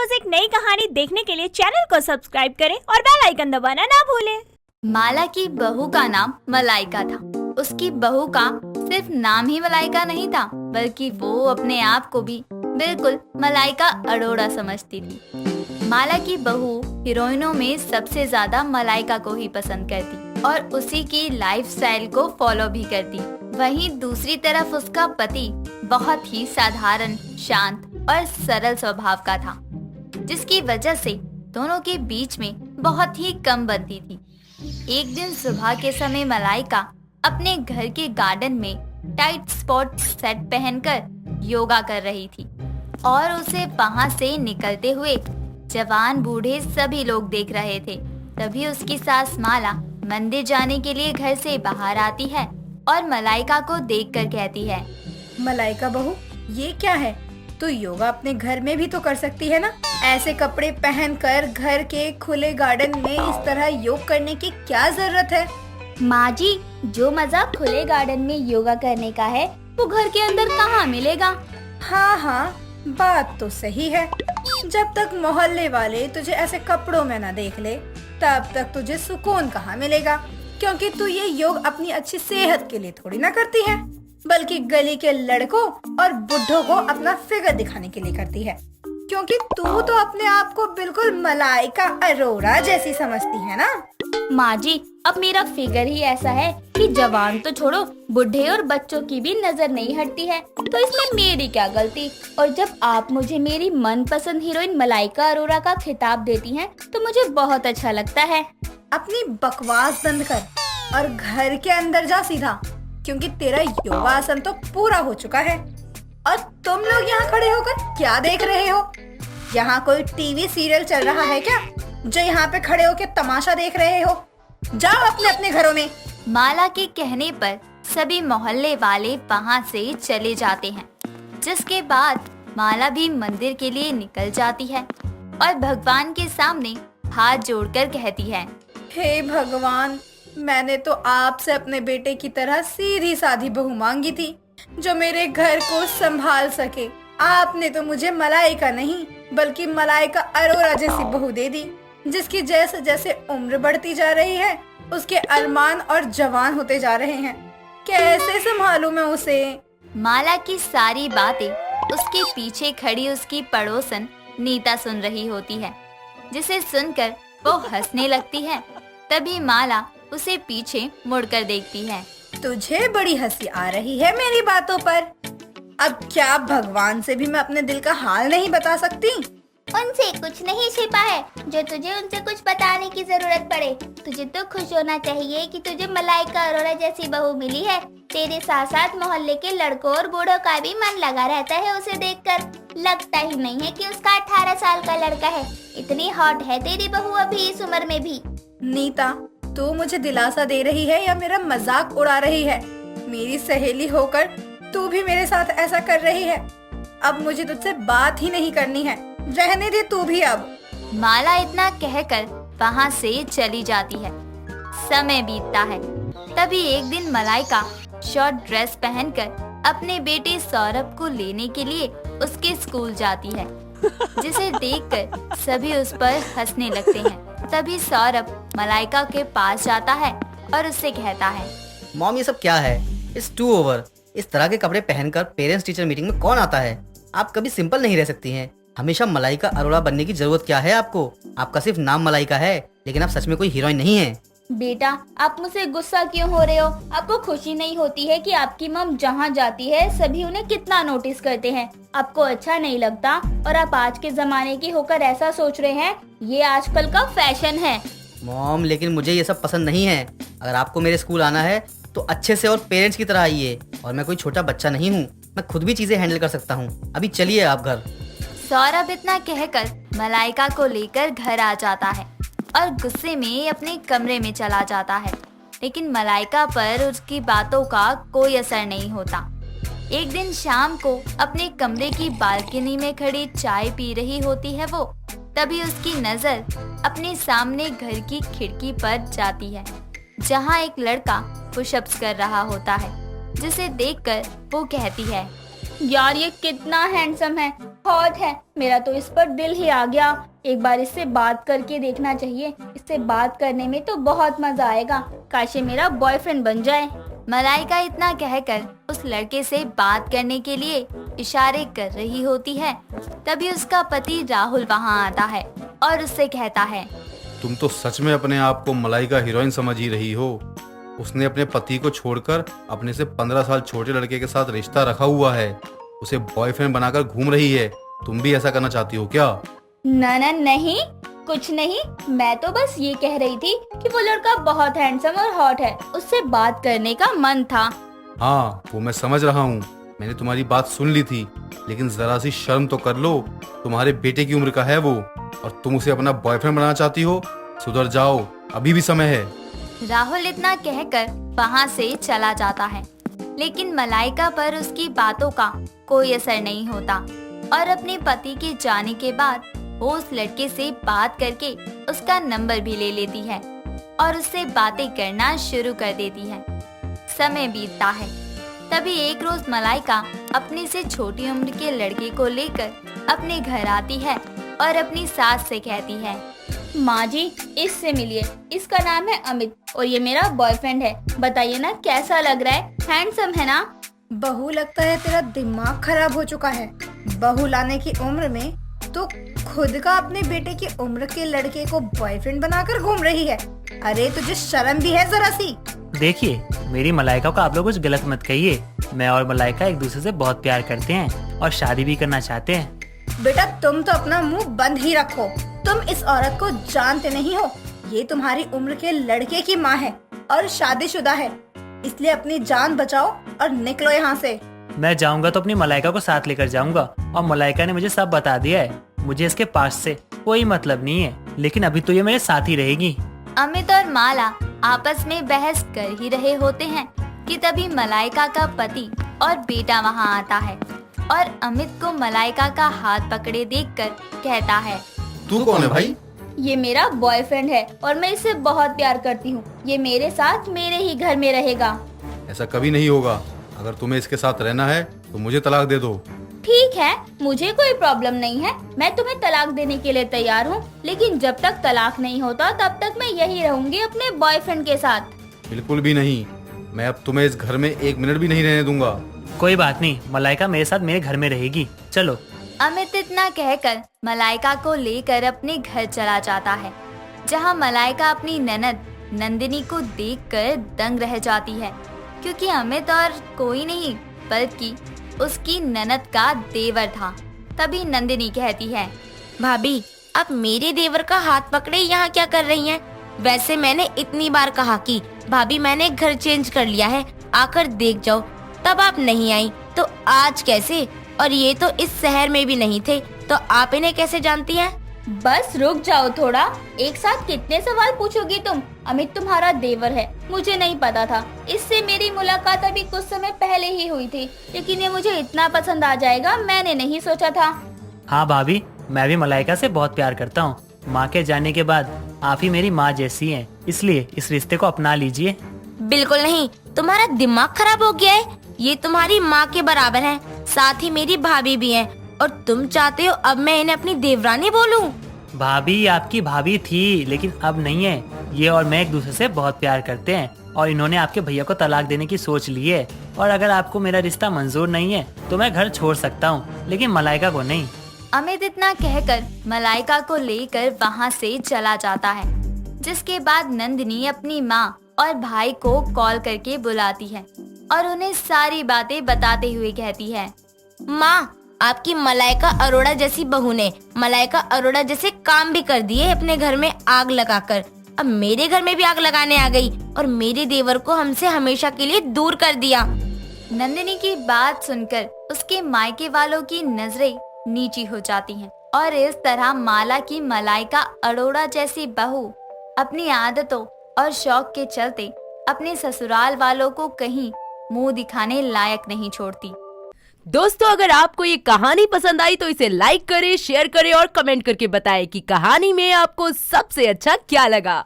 रोज एक नई कहानी देखने के लिए चैनल को सब्सक्राइब करें और बेल आइकन दबाना ना भूलें। माला की बहू का नाम मलाइका था। उसकी बहू का सिर्फ नाम ही मलाइका नहीं था, बल्कि वो अपने आप को भी बिल्कुल मलाइका अरोड़ा समझती थी। माला की बहू हीरोइनों में सबसे ज्यादा मलाइका को ही पसंद करती और उसी की लाइफस्टाइल को फॉलो भी करती। वहीं दूसरी तरफ उसका पति बहुत ही साधारण, शांत और सरल स्वभाव का था, जिसकी वजह से दोनों के बीच में बहुत ही कम बनती थी। एक दिन सुबह के समय मलाइका अपने घर के गार्डन में टाइट स्पॉट सेट पहनकर योगा कर रही थी और उसे वहां से निकलते हुए जवान बूढ़े सभी लोग देख रहे थे। तभी उसकी सास माला मंदिर जाने के लिए घर से बाहर आती है और मलाइका को देखकर कहती है, मलाइका बहू, ये क्या है? तू योगा अपने घर में भी तो कर सकती है ना। ऐसे कपड़े पहनकर घर के खुले गार्डन में इस तरह योग करने की क्या जरूरत है? माँ जी, जो मजा खुले गार्डन में योगा करने का है वो घर के अंदर कहाँ मिलेगा? हाँ, बात तो सही है। जब तक मोहल्ले वाले तुझे ऐसे कपड़ों में न देख ले, तब तक तुझे सुकून कहाँ मिलेगा? क्योंकि तू ये योग अपनी अच्छी सेहत के लिए थोड़ी ना करती है, बल्कि गली के लड़कों और बुढ़ों को अपना फिगर दिखाने के लिए करती है। क्योंकि तू तो अपने आप को बिल्कुल मलाइका अरोड़ा जैसी समझती है ना। माँ जी, अब मेरा फिगर ही ऐसा है कि जवान तो छोड़ो, बुढ़े और बच्चों की भी नजर नहीं हटती है, तो इसमें मेरी क्या गलती? और जब आप मुझे मेरी मनपसंद हीरोइन मलाइका अरोड़ा का खिताब देती हैं, तो मुझे बहुत अच्छा लगता है। अपनी बकवास बंद कर और घर के अंदर जा सीधा, क्योंकि तेरा योगासन तो पूरा हो चुका है। और तुम लोग यहाँ खड़े होकर क्या देख रहे हो? यहाँ कोई टीवी सीरियल चल रहा है क्या, जो यहाँ पे खड़े होकर तमाशा देख रहे हो? जाओ अपने अपने घरों में। माला के कहने पर सभी मोहल्ले वाले वहाँ से चले जाते हैं, जिसके बाद माला भी मंदिर के लिए निकल जाती है और भगवान के सामने हाथ जोड़कर कहती है, हे भगवान, मैंने तो आपसे अपने बेटे की तरह सीधी सादी बहू मांगी थी, जो मेरे घर को संभाल सके। आपने तो मुझे मलाइका नहीं, बल्कि मलाइका अरोड़ा जैसी बहू दे दी, जिसकी जैसे जैसे उम्र बढ़ती जा रही है, उसके अरमान और जवान होते जा रहे हैं। कैसे संभालूं मैं उसे? माला की सारी बातें उसके पीछे खड़ी उसकी पड़ोसन नीता सुन रही होती है, जिसे सुनकर वो हंसने लगती है। तभी माला उसे पीछे मुड़कर देखती है। तुझे बड़ी हंसी आ रही है मेरी बातों पर। अब क्या भगवान से भी मैं अपने दिल का हाल नहीं बता सकती? उनसे कुछ नहीं छिपा है जो तुझे उनसे कुछ बताने की जरूरत पड़े। तुझे तो खुश होना चाहिए कि तुझे मलाइका अरोड़ा जैसी बहू मिली है। तेरे साथ साथ मोहल्ले के लड़कों और बूढ़ों का भी मन लगा रहता है उसे देखकर। लगता ही नहीं है कि उसका 18 साल का लड़का है। इतनी हॉट है तेरी बहू अभी इस उम्र में भी। नीता, तू मुझे दिलासा दे रही है या मेरा मजाक उड़ा रही है? मेरी सहेली होकर तू भी मेरे साथ ऐसा कर रही है। अब मुझे तुझसे बात ही नहीं करनी है, रहने दे तू भी अब। माला इतना कहकर वहाँ से चली जाती है। समय बीतता है। तभी एक दिन मलाइका शॉर्ट ड्रेस पहनकर अपने बेटे सौरभ को लेने के लिए उसके स्कूल जाती है, जिसे देखकर सभी उस पर हंसने लगते हैं। तभी सौरभ मलाइका के पास जाता है और उससे कहता है, मॉम, ये सब क्या है? It's too over. इस तरह के कपड़े पहनकर पेरेंट्स टीचर मीटिंग में कौन आता है? आप कभी सिंपल नहीं रह सकती हैं। हमेशा मलाइका अरोड़ा बनने की जरूरत क्या है आपको? आपका सिर्फ नाम मलाइका है, लेकिन आप सच में कोई हीरोइन नहीं है। बेटा, आप मुझसे गुस्सा क्यों हो रहे हो? आपको खुशी नहीं होती है कि आपकी मम जहाँ जाती है सभी उन्हें कितना नोटिस करते हैं? आपको अच्छा नहीं लगता और आप आज के जमाने की होकर ऐसा सोच रहे हैं? ये आजकल का फैशन है। मॉम, लेकिन मुझे ये सब पसंद नहीं है। अगर आपको मेरे स्कूल आना है तो अच्छे से और पेरेंट्स की तरह आइए। और मैं कोई छोटा बच्चा नहीं हूँ, मैं खुद भी चीजें हैंडल कर सकता हूँ। अभी चलिए आप घर। सौरभ इतना कहकर मलाइका को लेकर घर आ जाता है और गुस्से में अपने कमरे में चला जाता है, लेकिन मलाइका पर उसकी बातों का कोई असर नहीं होता। एक दिन शाम को अपने कमरे की बालकनी में खड़ी चाय पी रही होती है वो। तभी उसकी नजर अपने सामने घर की खिड़की पर जाती है, जहाँ एक लड़का पुशअप्स कर रहा होता है, जिसे देखकर वो कहती है, यार ये कितना हैंडसम है, हॉट है, मेरा तो इस पर दिल ही आ गया। एक बार इससे बात करके देखना चाहिए, इससे बात करने में तो बहुत मजा आएगा, काश ये मेरा बॉयफ्रेंड बन जाए। मलाइका इतना कहकर उस लड़के से बात करने के लिए इशारे कर रही होती है। तभी उसका पति राहुल वहाँ आता है और उससे कहता है, तुम तो सच में अपने आप को मलाइका हीरोइन समझ ही रही हो। उसने अपने पति को छोड़कर अपने से 15 साल छोटे लड़के के साथ रिश्ता रखा हुआ है, उसे बॉयफ्रेंड बनाकर घूम रही है। तुम भी ऐसा करना चाहती हो क्या? ना नहीं, कुछ नहीं, मैं तो बस ये कह रही थी कि वो लड़का बहुत हैंडसम और हॉट है, उससे बात करने का मन था। हाँ, वो मैं समझ रहा हूँ, मैंने तुम्हारी बात सुन ली थी, लेकिन जरा सी शर्म तो कर लो। तुम्हारे बेटे की उम्र का है वो, और तुम उसे अपना बॉयफ्रेंड बनाना चाहती हो। सुधर जाओ, अभी भी समय है। राहुल इतना कहकर वहाँ से चला जाता है, लेकिन मलाइका पर उसकी बातों का कोई असर नहीं होता और अपने पति के जाने के बाद वो उस लड़के से बात करके उसका नंबर भी ले लेती है और उससे बातें करना शुरू कर देती है। समय बीतता है। तभी एक रोज मलाइका अपने से छोटी उम्र के लड़के को लेकर अपने घर आती है और अपनी सास से कहती है, माँ जी, इससे मिलिए, इसका नाम है अमित और ये मेरा बॉयफ्रेंड है। बताइए ना कैसा लग रहा है, हैंडसम है ना? बहू, लगता है तेरा दिमाग खराब हो चुका है। बहू लाने की उम्र में तो खुद का अपने बेटे की उम्र के लड़के को बॉयफ्रेंड बनाकर घूम रही है। अरे तुझे शर्म भी है जरा सी? देखिए, मेरी मलाइका को आप लोग कुछ गलत मत कहिए। मैं और मलाइका एक दूसरे से बहुत प्यार करते हैं और शादी भी करना चाहते हैं। बेटा, तुम तो अपना मुंह बंद ही रखो। तुम इस औरत को जानते नहीं हो। ये तुम्हारी उम्र के लड़के की माँ है और शादीशुदा है, इसलिए अपनी जान बचाओ और निकलो यहाँ से। मैं जाऊंगा तो अपनी मलाइका को साथ लेकर जाऊंगा और मलाइका ने मुझे सब बता दिया है। मुझे इसके पास से कोई मतलब नहीं है, लेकिन अभी तो ये मेरे साथ ही रहेगी। अमित और माला आपस में बहस कर ही रहे होते हैं कि तभी मलाइका का पति और बेटा वहाँ आता है और अमित को मलाइका का हाथ पकड़े देखकर कहता है, तू कौन है भाई? ये मेरा बॉयफ्रेंड है और मैं इसे बहुत प्यार करती हूँ। ये मेरे साथ मेरे ही घर में रहेगा। ऐसा कभी नहीं होगा। अगर तुम्हें इसके साथ रहना है तो मुझे तलाक दे दो। ठीक है, मुझे कोई प्रॉब्लम नहीं है, मैं तुम्हें तलाक देने के लिए तैयार हूँ, लेकिन जब तक तलाक नहीं होता तब तक मैं यही रहूंगी अपने बॉयफ्रेंड के साथ। बिल्कुल भी नहीं, मैं अब तुम्हें इस घर में 1 मिनट भी नहीं रहने दूंगा। कोई बात नहीं, मलाइका मेरे साथ मेरे घर में रहेगी। चलो। अमित इतना कहकर मलाइका को लेकर अपने घर चला जाता है, जहाँ मलाइका अपनी ननद नंदिनी को देखकर दंग रह जाती है, क्योंकि अमित और कोई नहीं बल्कि उसकी ननद का देवर था। तभी नंदिनी कहती है, भाभी, आप मेरे देवर का हाथ पकड़े यहाँ क्या कर रही हैं? वैसे मैंने इतनी बार कहा कि भाभी मैंने घर चेंज कर लिया है, आकर देख जाओ, तब आप नहीं आई, तो आज कैसे? और ये तो इस शहर में भी नहीं थे, तो आप इन्हें कैसे जानती हैं? बस रुक जाओ थोड़ा, एक साथ कितने सवाल पूछोगी तुम? अमित तुम्हारा देवर है, मुझे नहीं पता था। इससे मेरी मुलाकात अभी कुछ समय पहले ही हुई थी, लेकिन ये मुझे इतना पसंद आ जाएगा मैंने नहीं सोचा था। हाँ भाभी, मैं भी मलाइका से बहुत प्यार करता हूँ। माँ के जाने के बाद आप ही मेरी माँ जैसी हैं, इसलिए इस रिश्ते को अपना लीजिए। बिल्कुल नहीं, तुम्हारा दिमाग खराब हो गया है। ये तुम्हारी माँ के बराबर है, साथ ही मेरी भाभी भी है, और तुम चाहते हो अब मैं इन्हें अपनी देवरानी बोलूं? भाभी आपकी भाभी थी, लेकिन अब नहीं है। ये और मैं एक दूसरे से बहुत प्यार करते हैं और इन्होंने आपके भैया को तलाक देने की सोच ली है। और अगर आपको मेरा रिश्ता मंजूर नहीं है तो मैं घर छोड़ सकता हूँ, लेकिन मलाइका को नहीं। अमित इतना कहकर मलाइका को लेकर वहाँ से चला जाता है, जिसके बाद नंदिनी अपनी माँ और भाई को कॉल करके बुलाती है और उन्हें सारी बातें बताते हुए कहती है, माँ, आपकी मलाइका अरोड़ा जैसी बहू ने मलाइका अरोड़ा जैसे काम भी कर दिए अपने घर में आग लगाकर। अब मेरे घर में भी आग लगाने आ गई और मेरे देवर को हमसे हमेशा के लिए दूर कर दिया। नंदिनी की बात सुनकर उसके मायके वालों की नजरें नीची हो जाती हैं और इस तरह माला की मलाइका अरोड़ा जैसी बहू अपनी आदतों और शौक के चलते अपने ससुराल वालों को कहीं मुंह दिखाने लायक नहीं छोड़ती। दोस्तों, अगर आपको ये कहानी पसंद आई तो इसे लाइक करें, शेयर करें और कमेंट करके बताएं कि कहानी में आपको सबसे अच्छा क्या लगा।